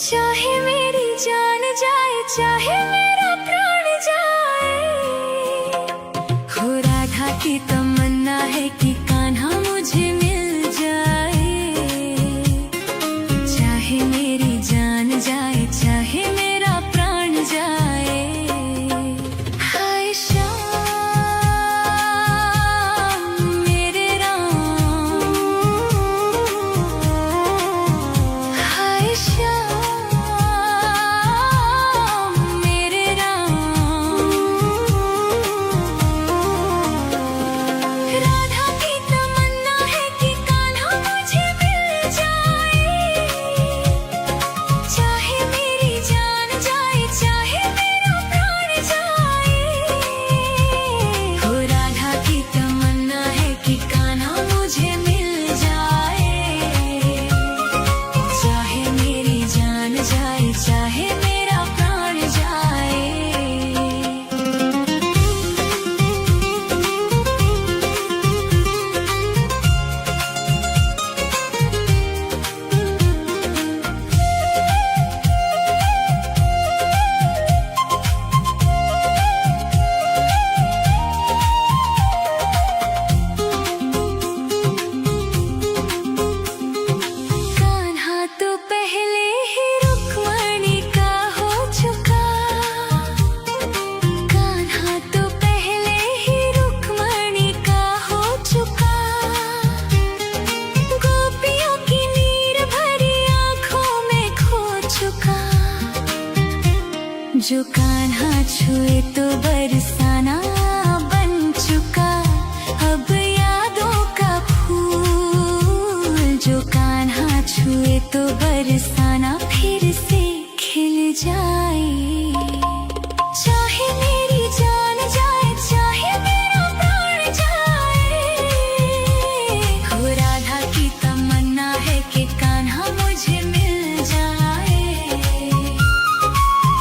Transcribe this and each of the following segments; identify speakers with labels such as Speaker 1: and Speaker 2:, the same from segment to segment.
Speaker 1: चाहे मेरी जान जाए, चाहे मेरा प्राण जाए, हो राधा की तमन्ना है कि कान्हा मुझे मिल जाए। चाहे मेरी जान जाए, चाहे मेरा प्राण जाए। हाय श्याम मेरे राम, हाय श्याम जो कान्हा छुए तो बरसाना बन चुका, अब यादों का फूल। जो कान्हा छुए तो बरसाना फिर से खिल जाए। चाहे मेरी जान जाए, चाहे मेरा प्राण जाए, हो राधा की तमन्ना है कि कान्हा मुझे मिल जाए।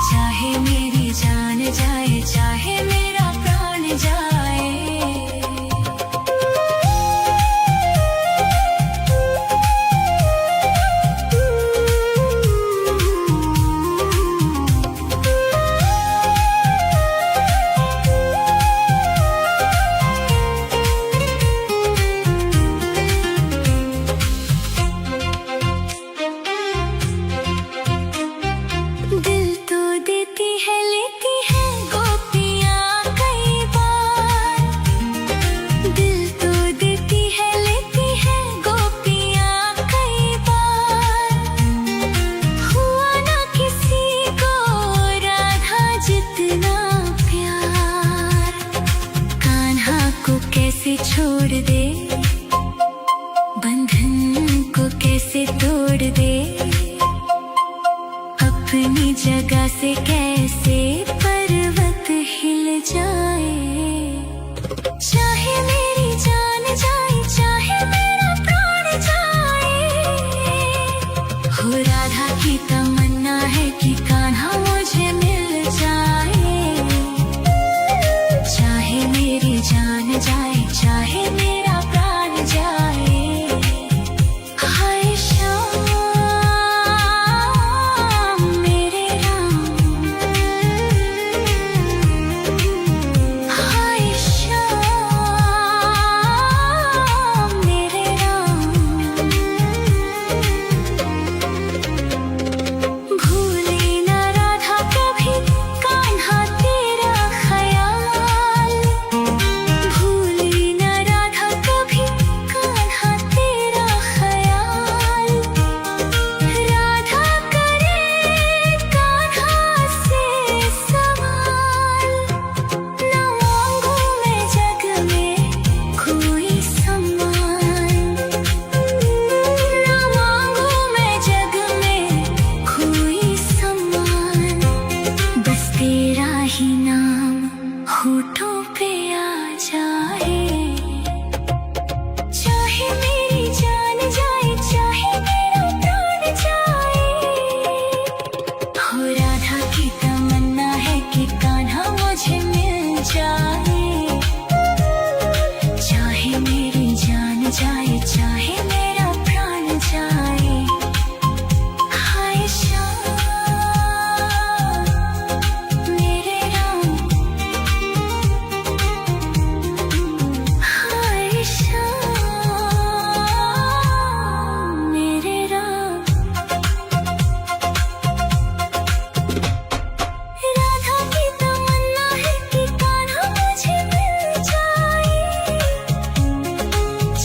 Speaker 1: चाहे मेरी जान जाए, चाहे मेरा प्राण जाए। दिल तो देती है, लेती है गोपियाँ कई बार। दिल तो देती है, लेती है गोपियाँ कई बार। हुआ ना किसी को राधा जितना प्यार। कान्हा को कैसे छोड़ दे, बंधन को कैसे तोड़ दे, अपनी जगह से कैसे पर्वत हिल जाए। चाहे मेरी जान जाए, चाहे मेरा प्राण जाए, हो राधा की तमन्ना है कि कान्हा मुझे मिल जाए। चाहे मेरी जान जाए, चाहे मेरा प्राण जाए। हाय श्याम मेरे राम, चाहे मेरा प्राण जाए। हाय श्याम मेरे राम, हाय श्याम मेरे राम। राधा की तमन्ना है कि कान्हा मुझे मिल जाए।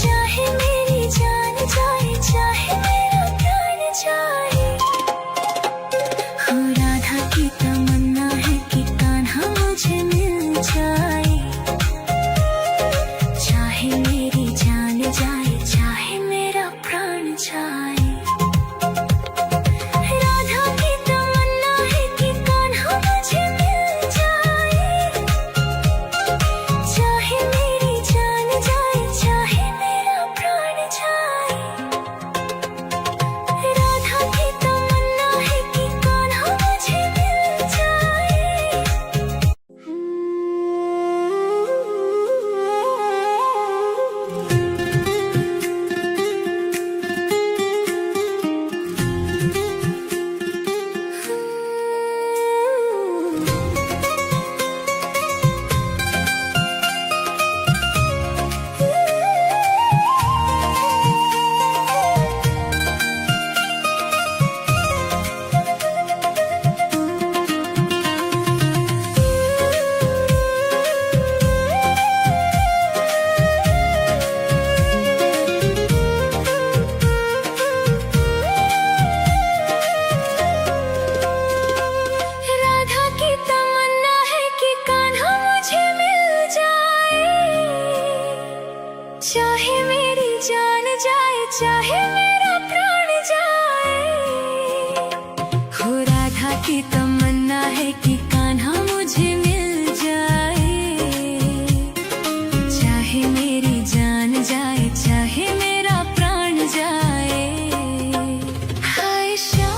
Speaker 1: चाहे मेरी जान जाए, चाहे मेरा प्राण जाए। हो राधा की तमन्ना है कि कान्हा मुझे मिल जाए। चाहे मेरी जान जाए, चाहे मेरा प्राण जाए। राधा की तमन्ना है कि कान्हा मुझे मिल जाए। चाहे मेरी जान जाए, चाहे मेरा प्राण जाए। राधा की तमन्ना है कि कान्हा मुझे मिल जाए। राधा की तमन्ना है कि कान्हा मुझे मिल जाए। चाहे मेरी जान जाए, चाहे मेरा प्राण जाए। हो राधा की तमन्ना है कि कान्हा मुझे मिल जाए। चाहे मेरी जान जाए, चाहे मेरा प्राण जाए। हाय श्याम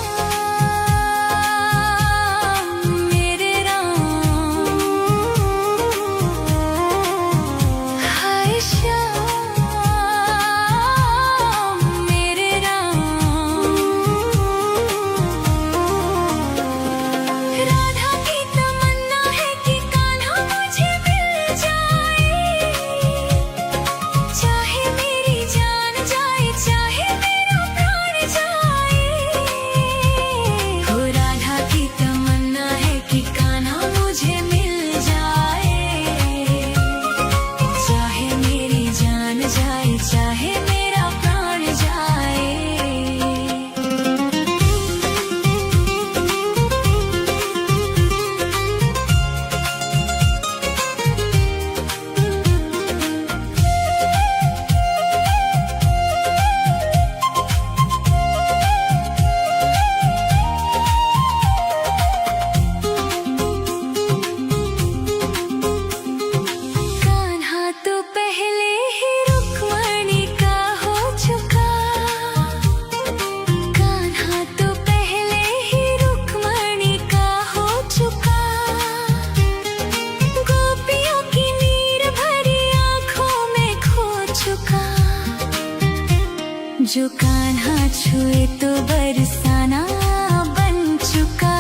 Speaker 1: मेरे राम, हाय श्याम मेरे राम। राधा की तमन्ना है कि कान्हा मुझे मिल जाए। चाहे मेरी जान जाए, चाहे मेरा प्राण जाए। हो राधा की तमन्ना है कि कान्हा मुझे मिल जाए। चाहे मेरी जान जाए, चाहे मेरा प्राण जाए। कान्हा तो पहले ही रुक्मणी का हो चुका। कान्हा तो पहले ही रुक्मणी का हो चुका। गोपियों की नीर भरी आंखों में खो चुका। जो कान्हा छुए तो बरसाना बन चुका।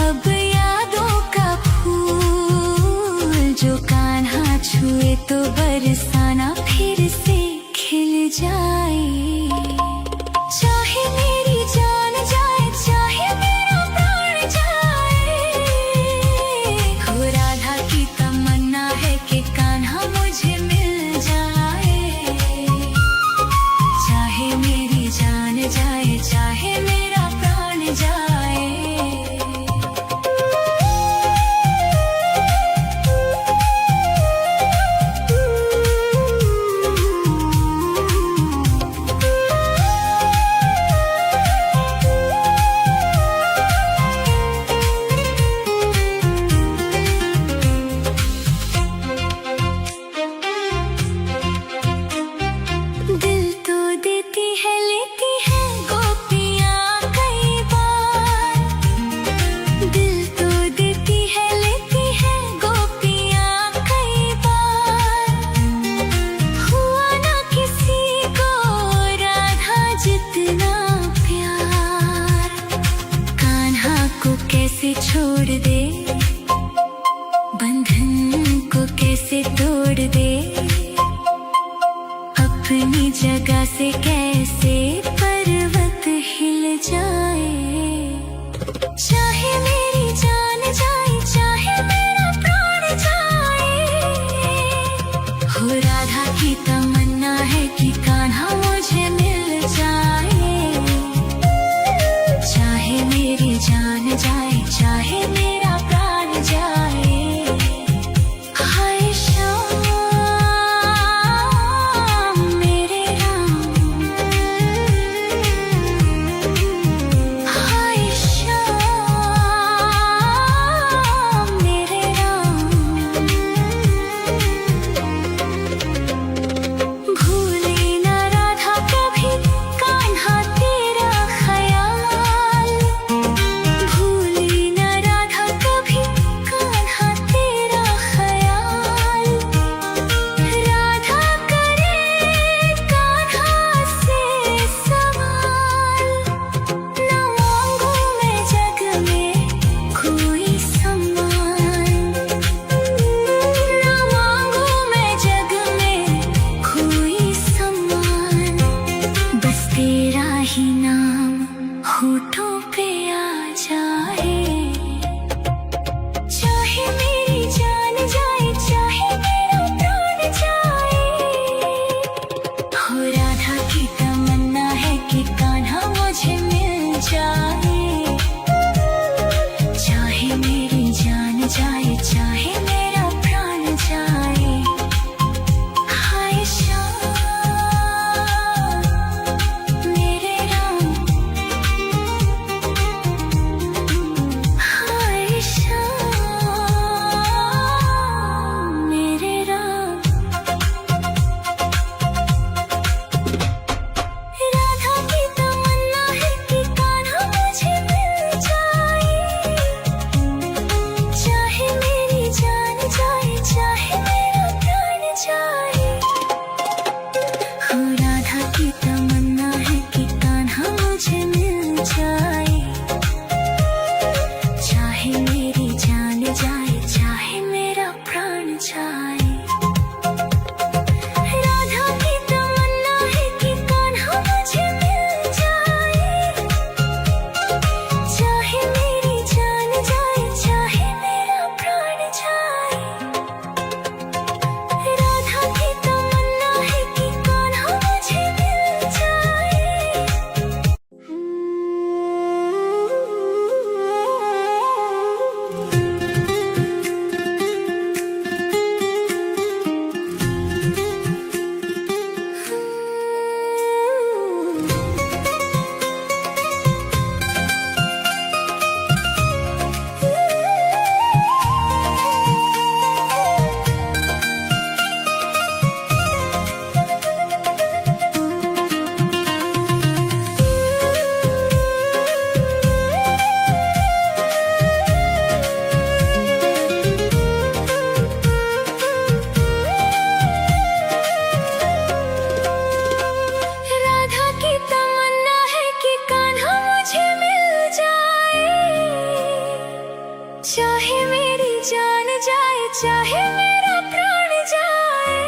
Speaker 1: अब यादों का फूल जो कान्हा छुए तो बरसाना फिर से खिल जाए। चाहे मेरी जान जाए, चाहे मेरा प्राण जाए। हो राधा की तमन्ना है कि कान्हा मुझे मिल जाए। चाहे मेरी जान जाए, चाहे मेरा प्राण छोड़ दे, बंधन को कैसे तोड़ दे, अपनी जगह से कैसे पर्वत हिल जाए। चाहे मेरी जान जाए, चाहे मेरा प्राण जाए, हो राधा की तमन्ना है कि कान्हा मुझे मिल जाए। चाहे मेरी जान जाए, चाहे मेरा प्राण जाए। हाय श्याम मेरे राम, हाय श्याम मेरे राम। भूले न राधा कभी कान्हा तेरा ख्याल, भूले न राधा कभी कान्हा तेरा ख्याल। राधा करे कान्हा से सवाल, न मांगू मैं जग में कोई सम्मान, न मांगू मैं जग में कोई सम्मान। बस तेरा ही नाम होठों पे आ जाए। चाहे मेरी जान जाए, चाहे मेरा प्राण जाए, हो राधा की तमन्ना है कि कान्हा मुझे मिल जाए। चाहे मेरी जान जाए, चाहे मेरा प्राण जाए। हाय श्याम मेरे राम, हाय श्याम मेरे राम। राधा की तमन्ना है कि कान्हा मुझे मिल जाए। चाहे मेरी जान जाए, चाहे मेरा प्राण जाए, हो राधा की तमन्ना है कि कान्हा मुझे मिल जाए। चाहे मेरी जान जाए, चाहे मेरा प्राण जाए। राधा की तमन्ना है कि कान्हा मुझे मिल जाए। चाहे मेरी जान जाए, चाहे मेरा प्राण जाए। राधा की तमन्ना है कि कान्हा मुझे मिल जाए। राधा की तमन्ना है कि कान्हा मुझे मिल जाए। चाहे मेरी जान जाए, चाहे मेरा प्राण जाए,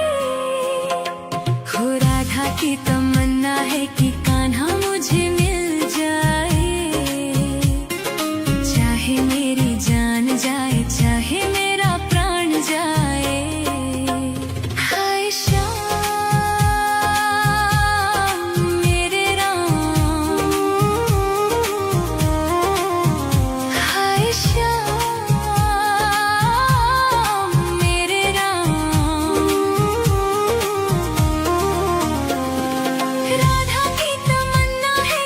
Speaker 1: हो राधा की तमन्ना है कि कान्हा मुझे मिल जाए। चाहे मेरी जान जाए, चाहे मेरा प्राण जाए। हाय श्याम मेरे राम, हाय श्याम मेरे राम। राधा की तमन्ना है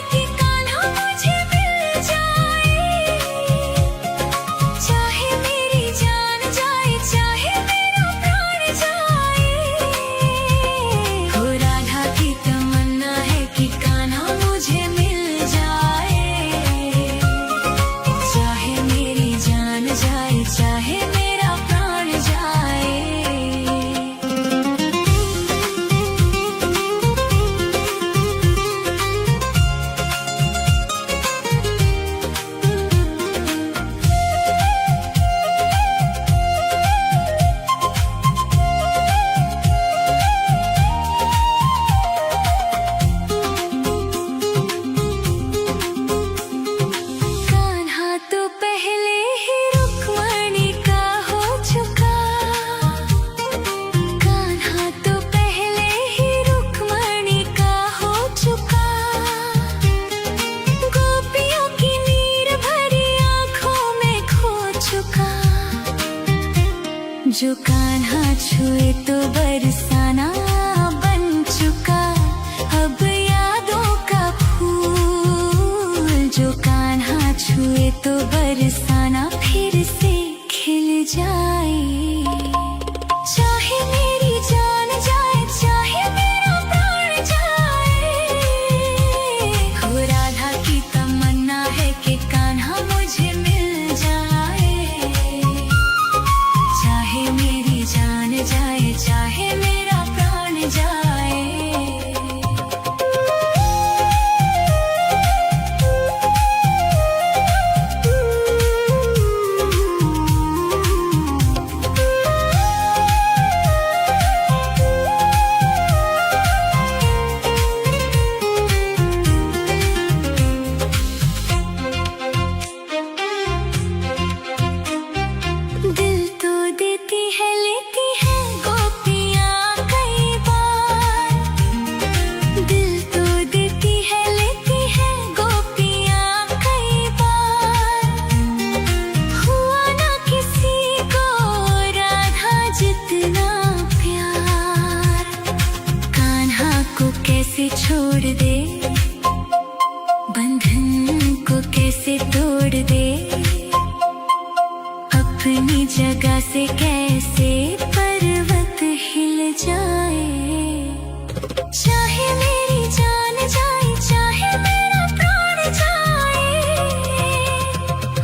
Speaker 1: छुए तो बरसाना बन चुका अब यादों का फूल। जो कान्हा छुए तो बरसाना फिर से खिल जाए। चाहे मेरी जान जाए चाहे मेरा प्राण जाए, हो राधा की तमन्ना है कि कान्हा मुझे मिल जाए। चाहे मेरी जान जाए चाहे मेरा प्राण जाए। दिल तो देती है लेती है गोपियाँ कई बार। दिल तो देती है लेती है गोपियाँ कई बार। हुआ ना किसी को राधा जितना प्यार। कान्हा को कैसे छोड़ दे, बंधन को कैसे तोड़ दे, अपनी जगह से कैसे पर्वत हिल जाए। चाहे मेरी जान जाए चाहे मेरा प्राण जाए,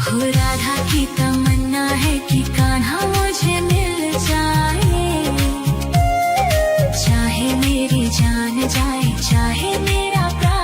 Speaker 1: हो राधा की तमन्ना है कि कान्हा मुझे मिल जाए। चाहे मेरी जान जाए चाहे मेरा प्राण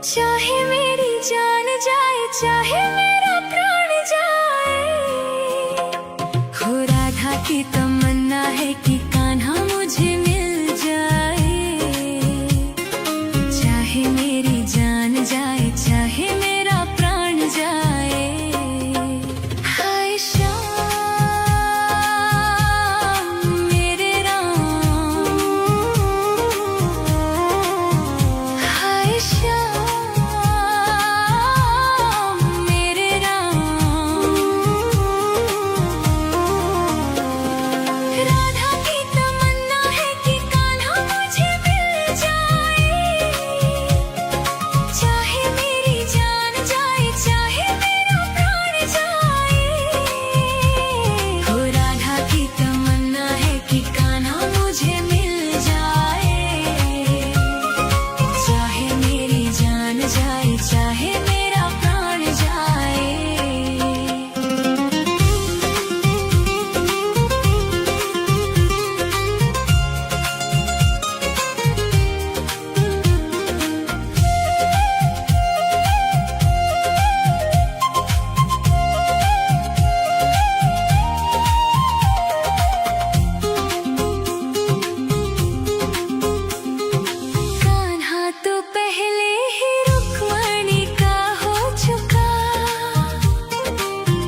Speaker 1: चाहे मेरी जान जाए, चाहे मेरा प्राण जाए, हो राधा की तमन्ना है कि कान्हा मुझे मिल जाए। चाहे मेरी जान जाए, चाहे मेरा प्राण जाए। हाय श्याम मेरे राम, हाय श्याम मेरे राम। राधा की तमन्ना है कि कान्हा मुझे मिल जाए। चाहे मेरी जान जाए, चाहे मेरा प्राण जाए, हो राधा की तमन्ना है कि कान्हा मुझे मिल जाए। चाहे मेरी जान जाए, चाहे मेरा प्राण जाए। कान्हा तो पहले ही रुक्मणी का हो चुका।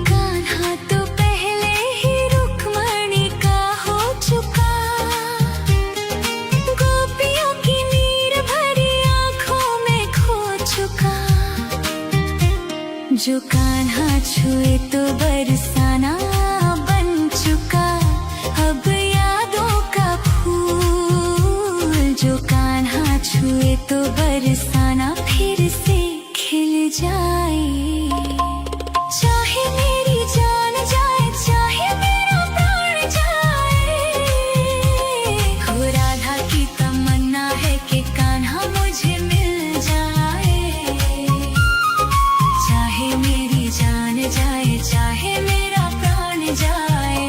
Speaker 1: कान्हा तो पहले ही रुक्मणी का हो चुका। गोपियों की नीर भरी आंखों में खो चुका। जो कान्हा छुए तो बरसाना बन चुका। अब यादों का फूल जो कान्हा छुए तो बरसाना फिर से खिल जाए। चाहे मेरी जान जाए, चाहे मेरा प्राण जाए, हो राधा की तमन्ना है कि कान्हा मुझे मिल जाए। चाहे मेरी जान जाए, चाहे मेरा प्राण जाए।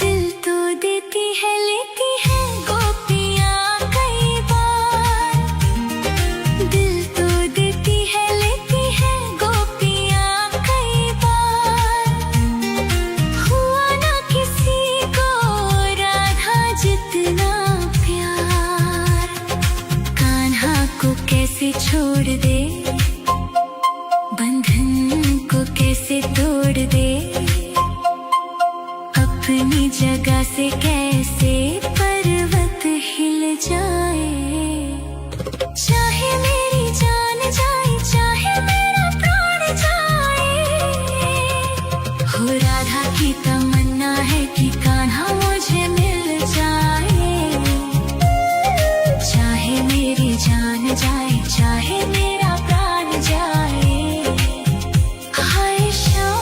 Speaker 1: दिल तो देती है, लेती है गोपियाँ कई बार। दिल तो देती है, लेती है गोपियाँ कई बार। हुआ ना किसी को राधा जितना प्यार। कान्हा को कैसे छोड़ दे, बंधन को कैसे तोड़ दे, अपनी जगह से कैसे पर्वत हिल जाए। चाहे मेरी जान जाए, चाहे मेरा प्राण जाए, हो राधा की तमन्ना है कि कान्हा मुझे मिल जाए। चाहे मेरी जान जाए, चाहे मेरा प्राण जाए। हाय श्याम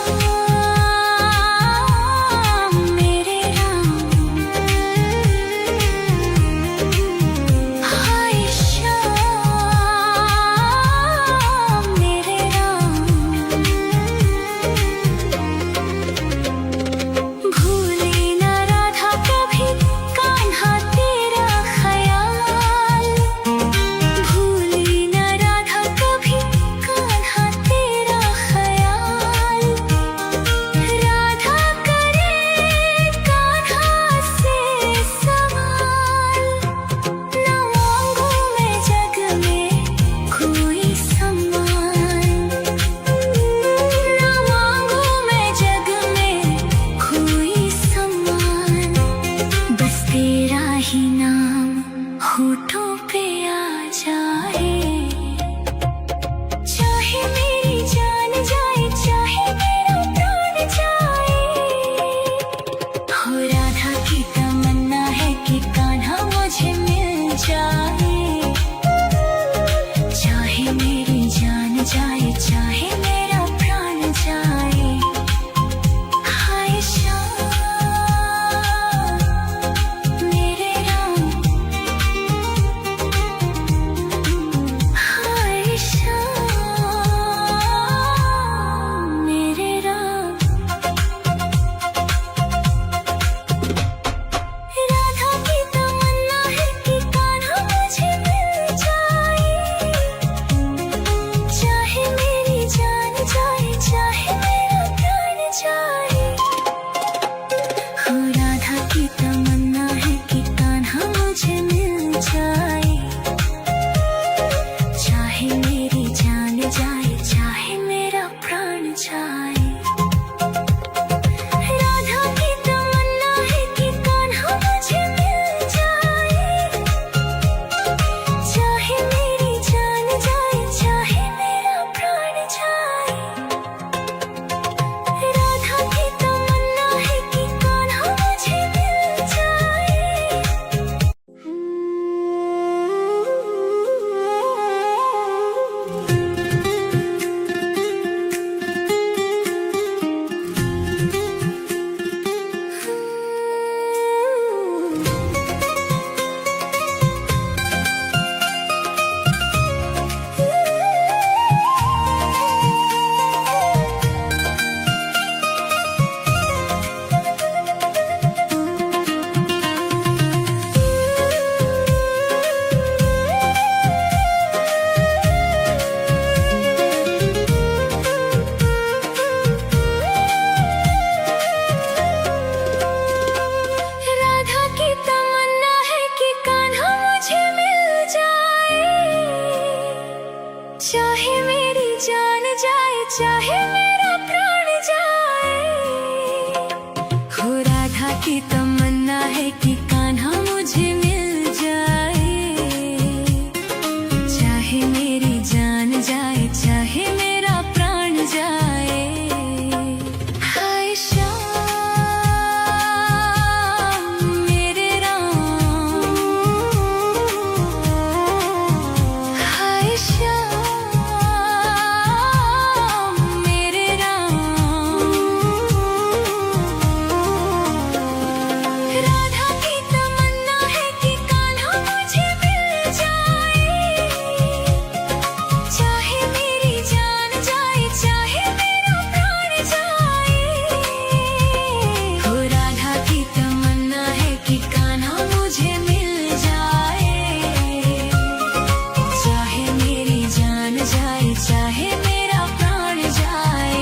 Speaker 1: मेरे राम, हाय श्याम मेरे राम। भूले ना की तमन्ना है कि कान्हा मुझे मिल जाए, चाहे मेरी जान जाए चाहे मेरा प्राण जाए। हाय श्याम मेरे राम, हाय श्याम मेरे राम। राधा की तमन्ना है कि कान्हा मुझे मिल जाए, चाहे मेरी जान जाए चाहे मेरा प्राण जाए। हो राधा की तमन्ना है कि कान्हा मुझे मिल जाए, चाहे मेरी जान जाए चाहे मेरा प्राण जाए।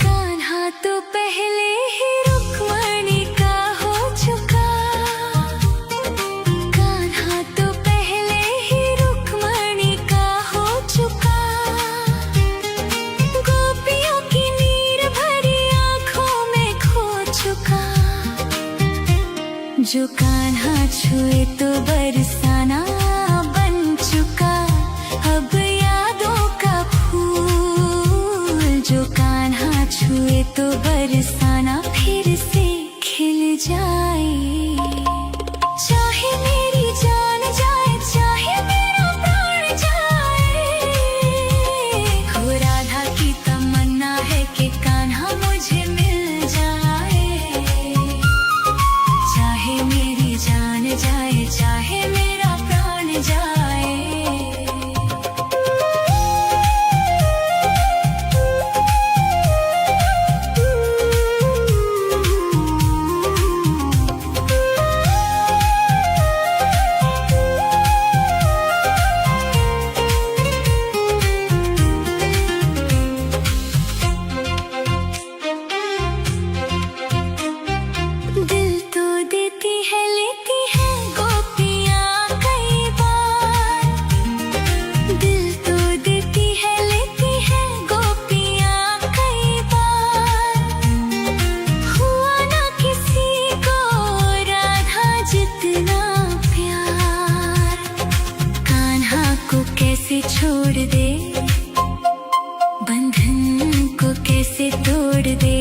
Speaker 1: कान्हा तो पहले ही रुक्मणी का हो चुका, कान्हा तो पहले ही रुक्मणी का हो चुका। गोपियों की नीर भरी आंखों में खो चुका। जो कान्हा छुए तो बरसाना बन चुका, अब यादों का फूल। जो कान्हा छुए तो बरसाना फिर से खिल जाए, चाहे मेरी जान जाए चाहे मेरा प्राण जाए। हो राधा की तमन्ना है कि कान्हा मुझे मिल जाए, चाहे मेरी जान जाए चाहे मेरा प्राण जाए। दिल तो देती है लेती है गोपियाँ कई बार, दिल तो देती है लेती है गोपियाँ कई बार। हुआ ना किसी को राधा जितना प्यार, कान्हा को कैसे छोड़ दे, बंधन को कैसे तोड़ दे,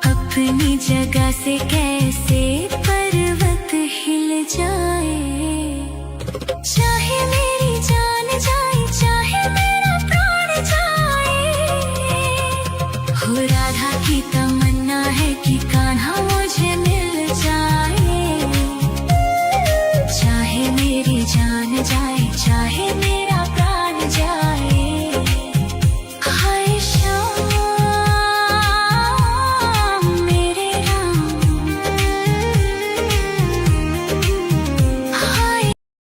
Speaker 1: अपनी जगह से कैसे पर्वत हिल जाए। चाहे मेरी जान जाए चाहे मेरा प्राण जाए। हो राधा की तमन्ना है कि कान्हा मुझे मिल जाए, चाहे मेरी जान जाए चाहे मेरा